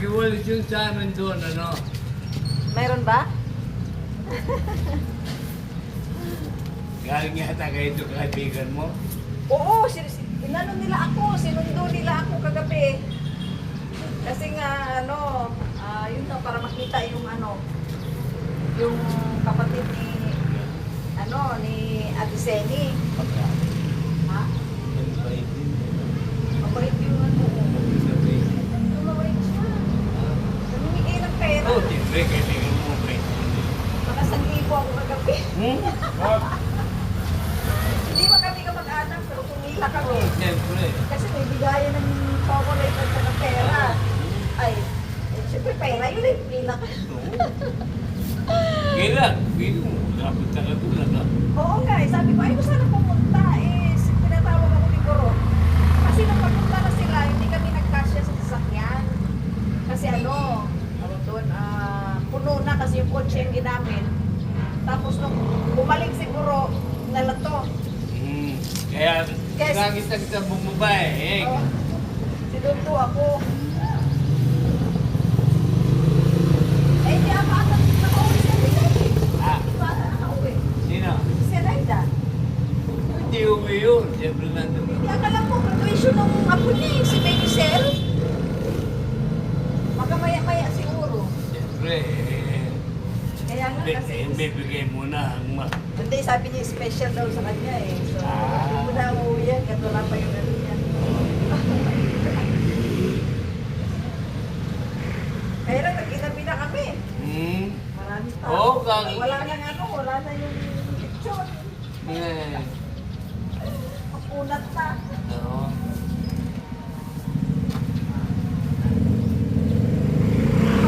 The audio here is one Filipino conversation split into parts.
Nag-iwalis yun sa amin doon, ano? Meron ba? Galing yata kayo ito kaibigan mo. Oo, inano nila ako, sinundo nila ako kagabi. Kasi nga, yun na, para makita yung yung kapatid ni, ni Ate Seni. Ha? Mabait yung mabait siya. Namimigay ng pera. Oo, siyempre, kaibigan mo. Mga 1,000 ako kagabi. Hindi ba kami kamag-anak, pero kumila kami. Siyempre. Kasi may bigayan ng chocolate at saka pera. Ay, siyempre pera yun eh, pila ka. Kailan? Bino, dapat nakatulad ka. Oo nga eh, sabi ko, ay gusto na pumunta eh. Pinatawag ako ni Goro. Kasi nung pagpunta na sila, hindi kami nagkasya sa sasakyan. Kasi doon, puno na kasi yung kotse yung ginamit. Tapos nung bumalik siguro, nalato. Kaya, Yes. nagis na kita bumaba eh. Sinundo ako. Eh, di ako ata nakauwi sa Rida eh. Ah, Di ba ata nakauwi? sino? Si Rida. Hindi uwi yun. Siyempre nandun. Hindi akala mo, graduation ng apo niya eh, si Baby Cell. Makamaya-maya siguro. Siyempre, Kaya nga kasi, bibigay mo na ang hindi, sabi niya special daw sa kanya eh. So, hindi mo na uuwi yan, kahit wala pa yung niya. Kaya lang, nag-inabi na kami. Marami pa. Oo, Wala na yung lechon. Mapunat na. Oo.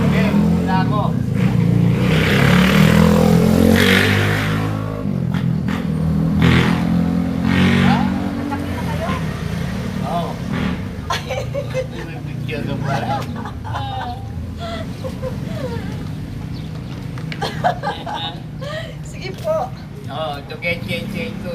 Okay, wala ako. Ha? Nagkape na kayo? Oo. May picture ka ba? Sige po. Oo, ito kay Chen ito.